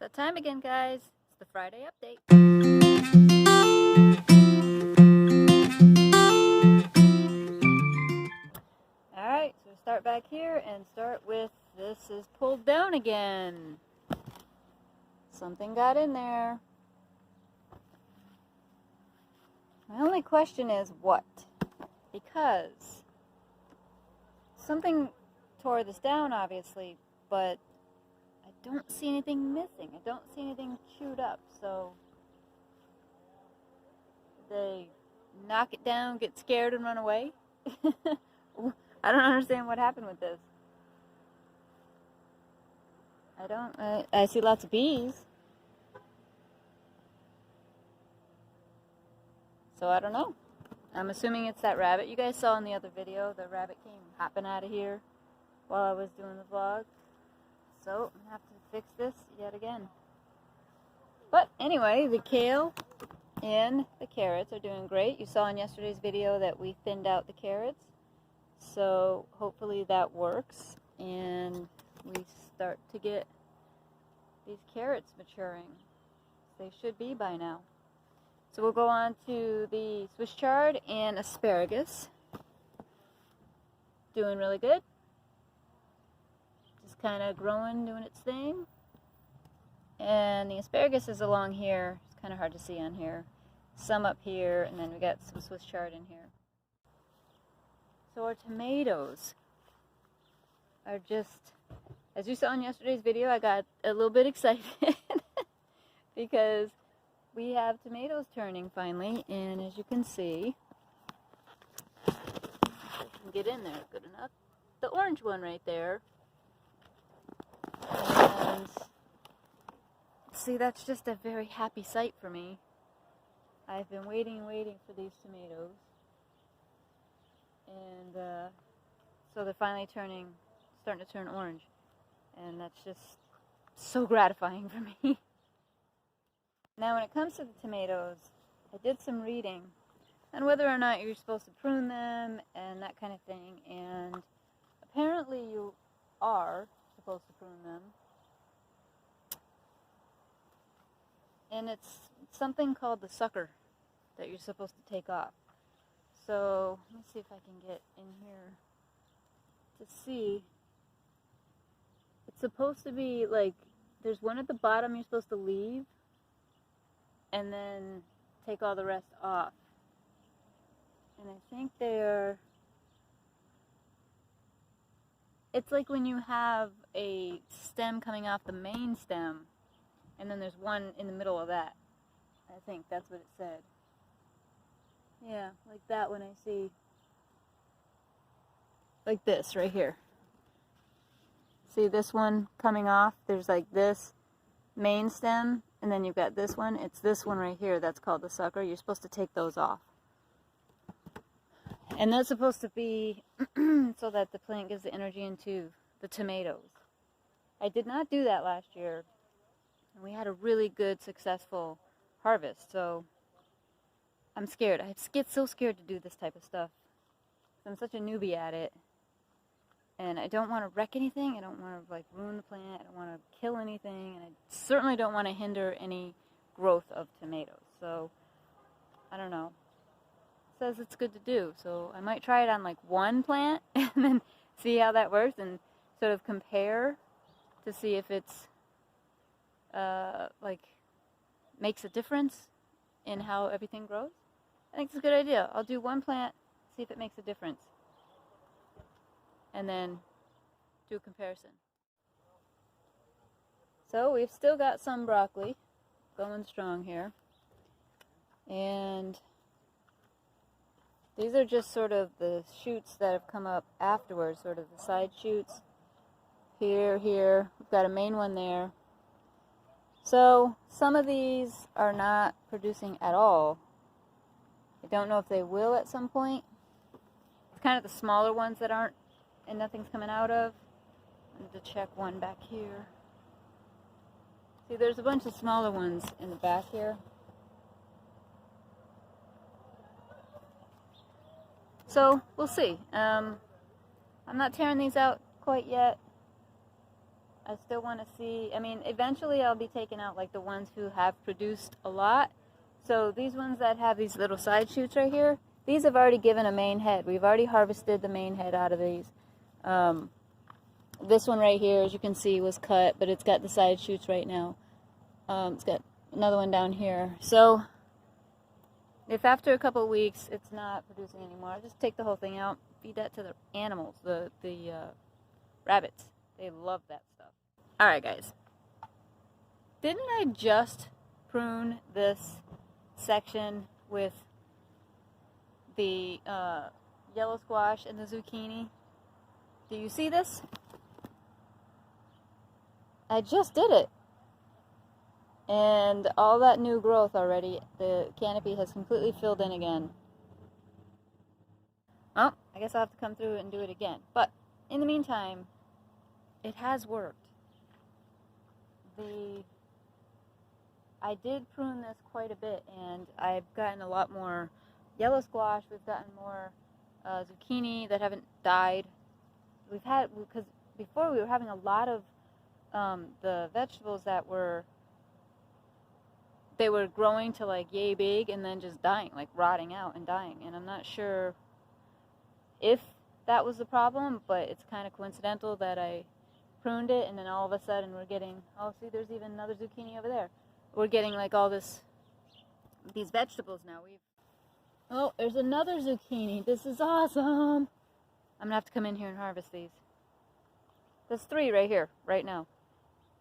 that time again, guys. It's the Friday update. Alright, so we start back here and start with this is pulled down again. Something got in there. My only question is what? Because something tore this down, obviously, but I don't see anything missing. I don't see anything chewed up. So they knock it down, get scared, and run away. I don't understand what happened with this. I see lots of bees. So I don't know. I'm assuming it's that rabbit. You guys saw in the other video, the rabbit came hopping out of here while I was doing the vlog. So I'm going to have to fix this yet again. But anyway, the kale and the carrots are doing great. You saw in yesterday's video that we thinned out the carrots. So hopefully that works and we start to get these carrots maturing. They should be by now. So we'll go on to the Swiss chard and asparagus. Doing really good. Just kind of growing, doing its thing. And the asparagus is along here. It's kind of hard to see on here. Some up here, and then we got some Swiss chard in here. So our tomatoes are just, as you saw in yesterday's video, I got a little bit excited because we have tomatoes turning finally, and as you can see, if I can get in there good enough, the orange one right there, and see, that's just a very happy sight for me. I've been waiting and waiting for these tomatoes, and so they're finally starting to turn orange, and that's just so gratifying for me. Now when it comes to the tomatoes, I did some reading on whether or not you're supposed to prune them and that kind of thing, and apparently you are supposed to prune them. And it's something called the sucker that you're supposed to take off. So let me see if I can get in here to see. It's supposed to be like, there's one at the bottom you're supposed to leave and then take all the rest off. And I think it's like when you have a stem coming off the main stem, and then there's one in the middle of that. I think that's what it said. Yeah, like that one I see. Like this right here. See this one coming off? There's like this main stem, and then you've got this one. It's this one right here that's called the sucker. You're supposed to take those off. And that's supposed to be so that the plant gives the energy into the tomatoes. I did not do that last year. And we had a really good, successful harvest. So I'm scared. I get so scared to do this type of stuff. I'm such a newbie at it. And I don't want to wreck anything. I don't want to like ruin the plant. I don't want to kill anything. And I certainly don't want to hinder any growth of tomatoes. So I don't know. It says it's good to do. So I might try it on like one plant and then see how that works and sort of compare to see if it's like makes a difference in how everything grows. I think it's a good idea. I'll do one plant, see if it makes a difference, and then do a comparison. So we've still got some broccoli going strong here, and these are just sort of the shoots that have come up afterwards, sort of the side shoots. Here, we've got a main one there. So some of these are not producing at all. I don't know if they will at some point. It's kind of the smaller ones that aren't, and nothing's coming out of. I need to check one back here. See, there's a bunch of smaller ones in the back here. So we'll see. I'm not tearing these out quite yet. I still want to see, I mean, eventually I'll be taking out like the ones who have produced a lot. So these ones that have these little side shoots right here, these have already given a main head. We've already harvested the main head out of these. This one right here, as you can see, was cut, but it's got the side shoots right now. It's got another one down here. So if after a couple of weeks it's not producing anymore, I'll just take the whole thing out, feed that to the animals, the rabbits. They love that stuff. Alright guys, didn't I just prune this section with the yellow squash and the zucchini? Do you see this? I just did it. And all that new growth already, the canopy has completely filled in again. Well, I guess I'll have to come through and do it again. But in the meantime, it has worked. I did prune this quite a bit, and I've gotten a lot more yellow squash. We've gotten more zucchini that haven't died. We've had, because before we were having a lot of the vegetables that were growing to like yay big and then just dying, like rotting out and dying. And I'm not sure if that was the problem, but it's kind of coincidental that I pruned it and then all of a sudden we're getting, oh, see, there's even another zucchini over there. We're getting like all these vegetables now. Oh, there's another zucchini. This is awesome. I'm gonna have to come in here and harvest these. There's 3 right here, right now,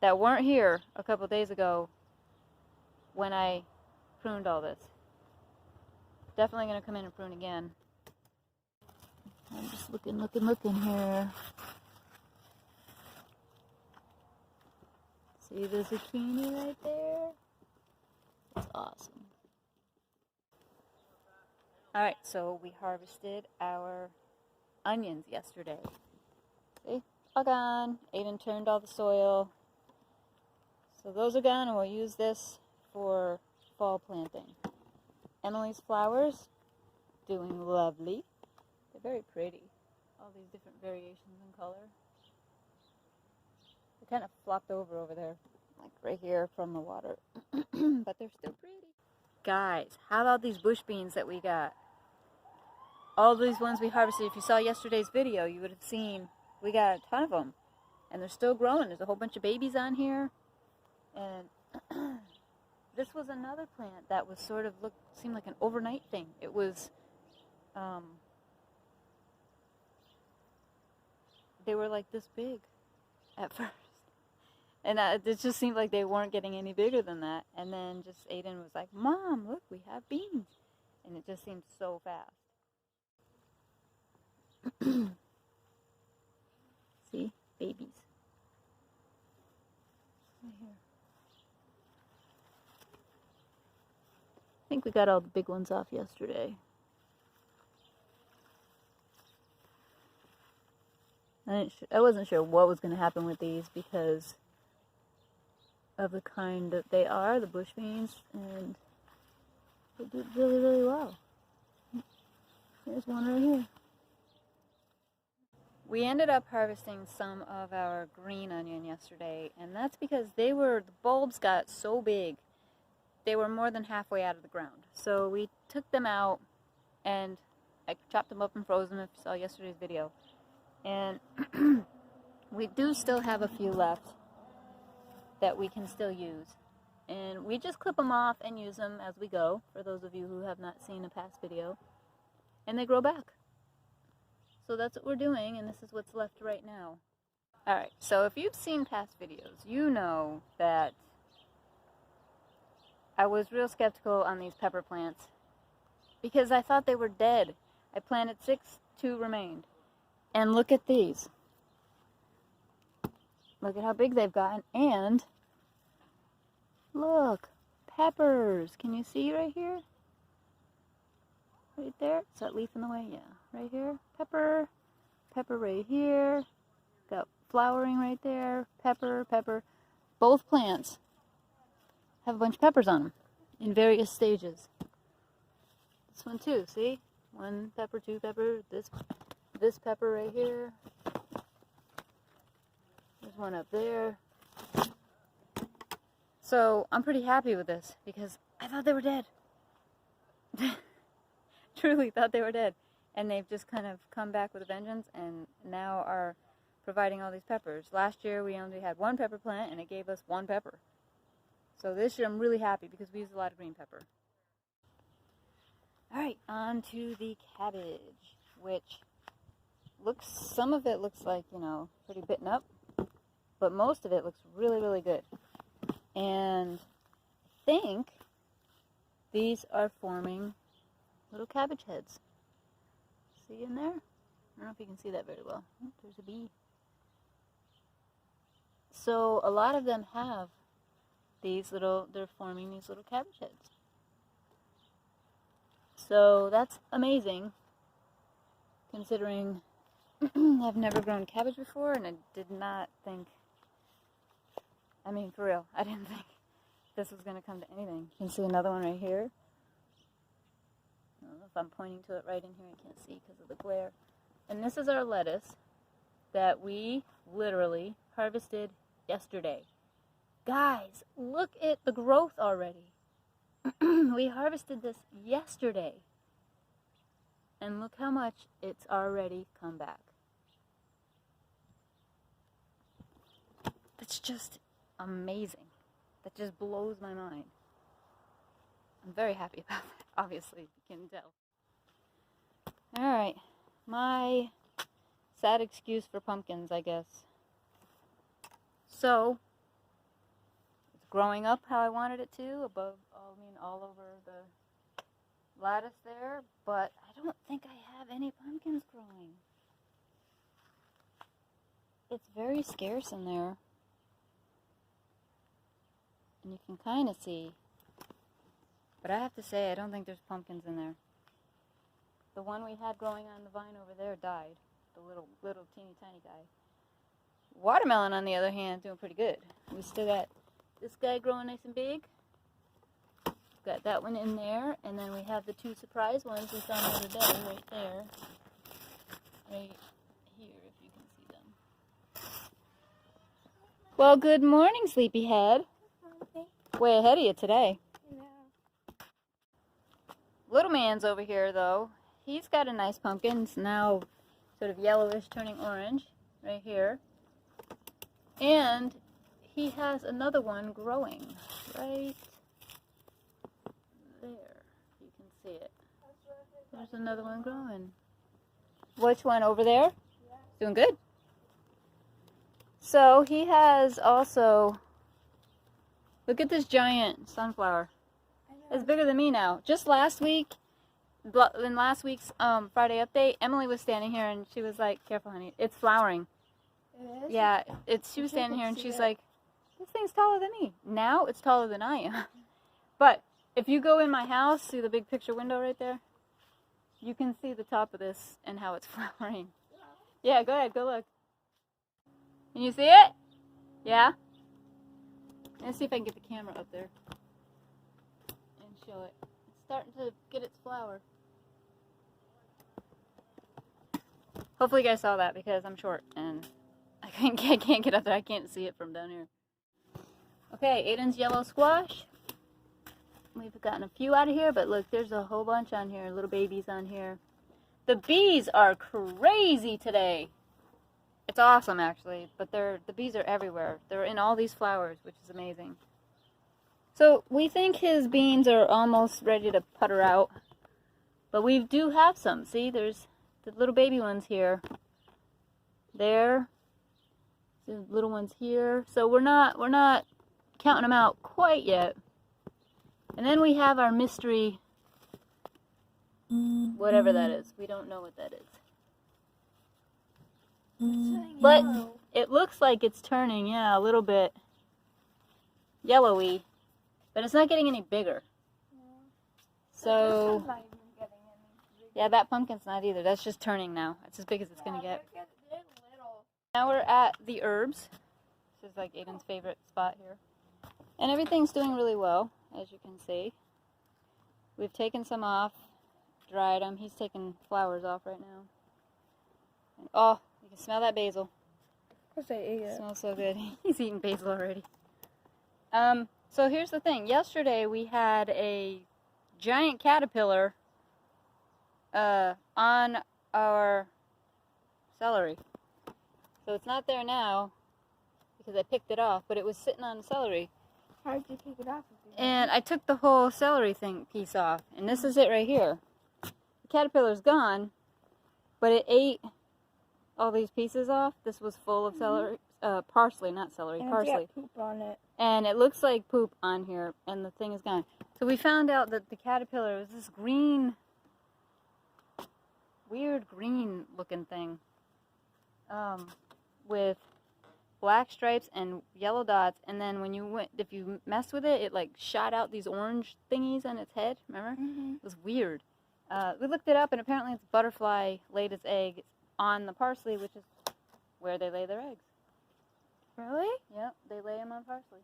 that weren't here a couple days ago when I pruned all this. Definitely gonna come in and prune again. I'm just looking here. See the zucchini right there? It's awesome. Alright, so we harvested our onions yesterday. See? All gone. Ayden turned all the soil. So those are gone, and we'll use this for fall planting. Emiley's flowers, doing lovely. They're very pretty. All these different variations in color. They kind of flopped over there, like right here from the water. But they're still pretty. Guys, how about these bush beans that we got? All these ones we harvested, if you saw yesterday's video, you would have seen we got a ton of them. And they're still growing. There's a whole bunch of babies on here. And this was another plant that was sort of seemed like an overnight thing. It was, they were like this big at first. And it just seemed like they weren't getting any bigger than that. And then just Ayden was like, Mom, look, we have beans. And it just seemed so fast. See? Babies. Right here. I think we got all the big ones off yesterday. I wasn't sure what was going to happen with these because of the kind that they are, the bush beans, and they did really, really well. There's one right here. We ended up harvesting some of our green onion yesterday, and that's because the bulbs got so big, they were more than halfway out of the ground. So we took them out, and I chopped them up and froze them if you saw yesterday's video. And we do still have a few left that we can still use. And we just clip them off and use them as we go, for those of you who have not seen a past video. And they grow back. So that's what we're doing, and this is what's left right now. Alright, so if you've seen past videos, you know that I was real skeptical on these pepper plants because I thought they were dead. I planted 6, 2 remained. And look at these. Look at how big they've gotten, and look, peppers. Can you see right here? Right there? Is that leaf in the way? Yeah. Right here. Pepper. Pepper right here. Got flowering right there. Pepper, pepper. Both plants have a bunch of peppers on them in various stages. This one too, see? 1 pepper, 2 pepper. This pepper right here. There's one up there. So I'm pretty happy with this because I thought they were dead. Truly thought they were dead. And they've just kind of come back with a vengeance and now are providing all these peppers. Last year we only had one pepper plant and it gave us one pepper. So this year I'm really happy because we used a lot of green pepper. Alright, on to the cabbage, which looks, some of it looks like, you know, pretty bitten up, but most of it looks really, really good. And I think these are forming little cabbage heads. See in there? I don't know if you can see that very well. Oh, there's a bee. So a lot of them have these little, they're forming these little cabbage heads. So that's amazing, considering I've never grown cabbage before, and I did not think, I mean, for real, I didn't think this was going to come to anything. You can see another one right here. I don't know if I'm pointing to it right in here, I can't see because of the glare. And this is our lettuce that we literally harvested yesterday. Guys, look at the growth already. We harvested this yesterday. And look how much it's already come back. That's just amazing. That just blows my mind. I'm very happy about that, obviously, you can tell. Alright, my sad excuse for pumpkins, I guess. So, it's growing up how I wanted it to, above, all over the lattice there, but I don't think I have any pumpkins growing. It's very scarce in there. And you can kind of see. But I have to say, I don't think there's pumpkins in there. The one we had growing on the vine over there died. The little teeny tiny guy. Watermelon, on the other hand, doing pretty good. We still got this guy growing nice and big. Got that one in there, and then we have the two surprise ones we found the other day, right there. Right here, if you can see them. Well, good morning, sleepyhead. Way ahead of you today. Little man's over here, though. He's got a nice pumpkin. It's now sort of yellowish, turning orange, right here. And he has another one growing right there. You can see it. There's another one growing. Which one, over there? Yeah. Doing good. So he has also, look at this giant sunflower. It's bigger than me now. Just last week, in last week's Friday update, Emily was standing here and she was like, careful honey, it's flowering. It is? Yeah, she was standing here and she's like, this thing's taller than me. Now it's taller than I am. But if you go in my house, see the big picture window right there? You can see the top of this and how it's flowering. Yeah, go ahead, go look. Can you see it? Yeah? Let's see if I can get the camera up there and show it. It's starting to get its flower. Hopefully you guys saw that because I'm short and I can't get up there. I can't see it from down here. Okay, Ayden's yellow squash. We've gotten a few out of here, but look, there's a whole bunch on here, little babies on here. The bees are crazy today. It's awesome, actually, but the bees are everywhere. They're in all these flowers, which is amazing. So we think his beans are almost ready to putter out, but we do have some. See, there's the little baby ones here. There, the little ones here. So we're not counting them out quite yet. And then we have our mystery, whatever that is. We don't know what that is. But it looks like it's turning, yeah, a little bit yellowy. But it's not getting any bigger. So, yeah, that pumpkin's not either. That's just turning now. It's as big as it's going to get. Now we're at the herbs. This is like Ayden's favorite spot here. And everything's doing really well, as you can see. We've taken some off, dried them. He's taking flowers off right now. And, oh, you can smell that basil. Because I ate it. Smells so good. He's eating basil already. So here's the thing. Yesterday we had a giant caterpillar on our celery. So it's not there now because I picked it off, but it was sitting on the celery. How did you pick it off? And I took the whole celery piece off, and this is it right here. The caterpillar's gone, but it ate all these pieces off. This was full of celery, parsley, not celery, And parsley. It's got poop on it. And it looks like poop on here, and the thing is gone. So we found out that the caterpillar was this green, weird green looking thing, with black stripes and yellow dots, and then when if you messed with it, it like shot out these orange thingies on its head, remember? It was weird. We looked it up, and apparently it's butterfly laid its egg on the parsley, which is where they lay their eggs. Really? Yep, they lay them on parsley.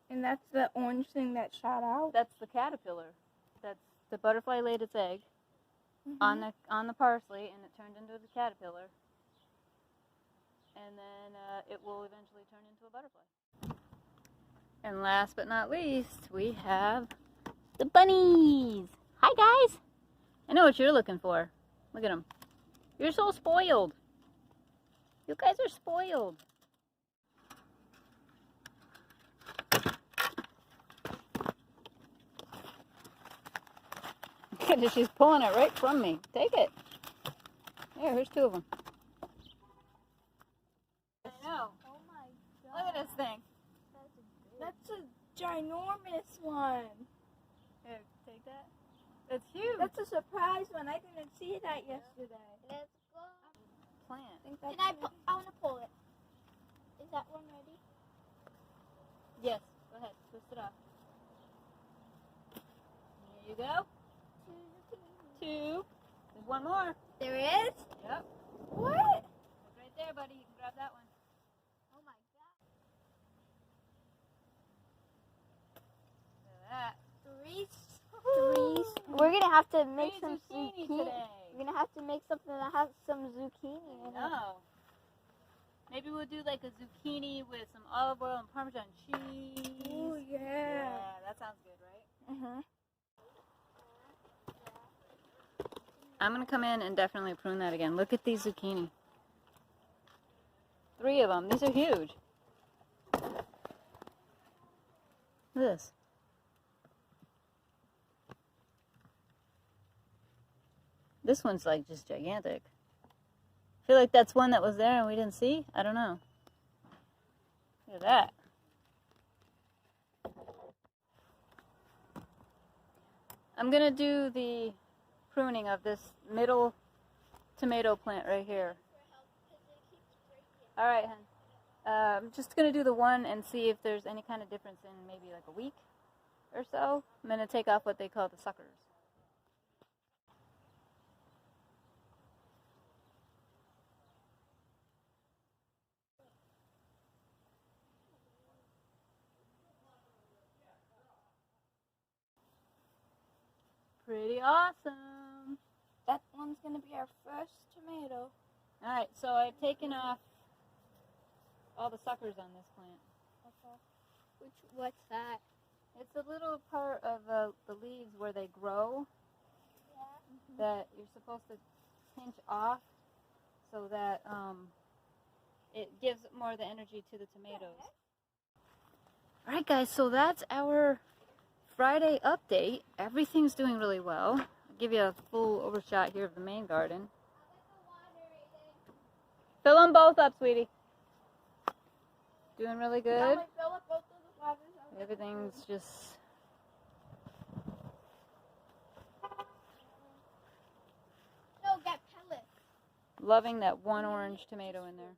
And that's the orange thing that shot out? That's the caterpillar. That's the butterfly laid its egg on the parsley, and it turned into the caterpillar. And then it will eventually turn into a butterfly. And last but not least, we have the bunnies. Hi, guys. I know what you're looking for. Look at them. You're so spoiled. You guys are spoiled. She's pulling it right from me. Take it. Here, here's two of them. I know. Oh my god. Look at this thing. That's a ginormous one. Here, take that. That's huge. That's a surprise one. I didn't see that yesterday. Let's go. Plant. I want to pull it. Is that one ready? Yes. Go ahead. Twist it off. There you go. Two. There's one more. There is? Yep. What? It's right there, buddy. You can grab that one. Oh my god. Look at that. Three. We're going to have to make some zucchini zucchini. today. We're going to have to make something that has some zucchini in it. No. Maybe we'll do like a zucchini with some olive oil and Parmesan cheese. Oh, yeah. Yeah, that sounds good, right? I'm going to come in and definitely prune that again. Look at these zucchini. 3 of them. These are huge. Look at this. This one's like just gigantic. I feel like that's one that was there and we didn't see. I don't know. Look at that. I'm going to do the pruning of this middle tomato plant right here. All right, hun. I'm just going to do the one and see if there's any kind of difference in maybe like a week or so. I'm going to take off what they call the suckers. Pretty awesome. That one's going to be our first tomato. Alright, so I've taken off all the suckers on this plant. Okay. What's that? It's a little part of the leaves where they grow that you're supposed to pinch off so that it gives more of the energy to the tomatoes. Alright guys, so that's our Friday update. Everything's doing really well. I'll give you a full overshot here of the main garden. Fill them both up, sweetie. Doing really good. Everything's just... No, get pellets. Loving that one orange tomato in there.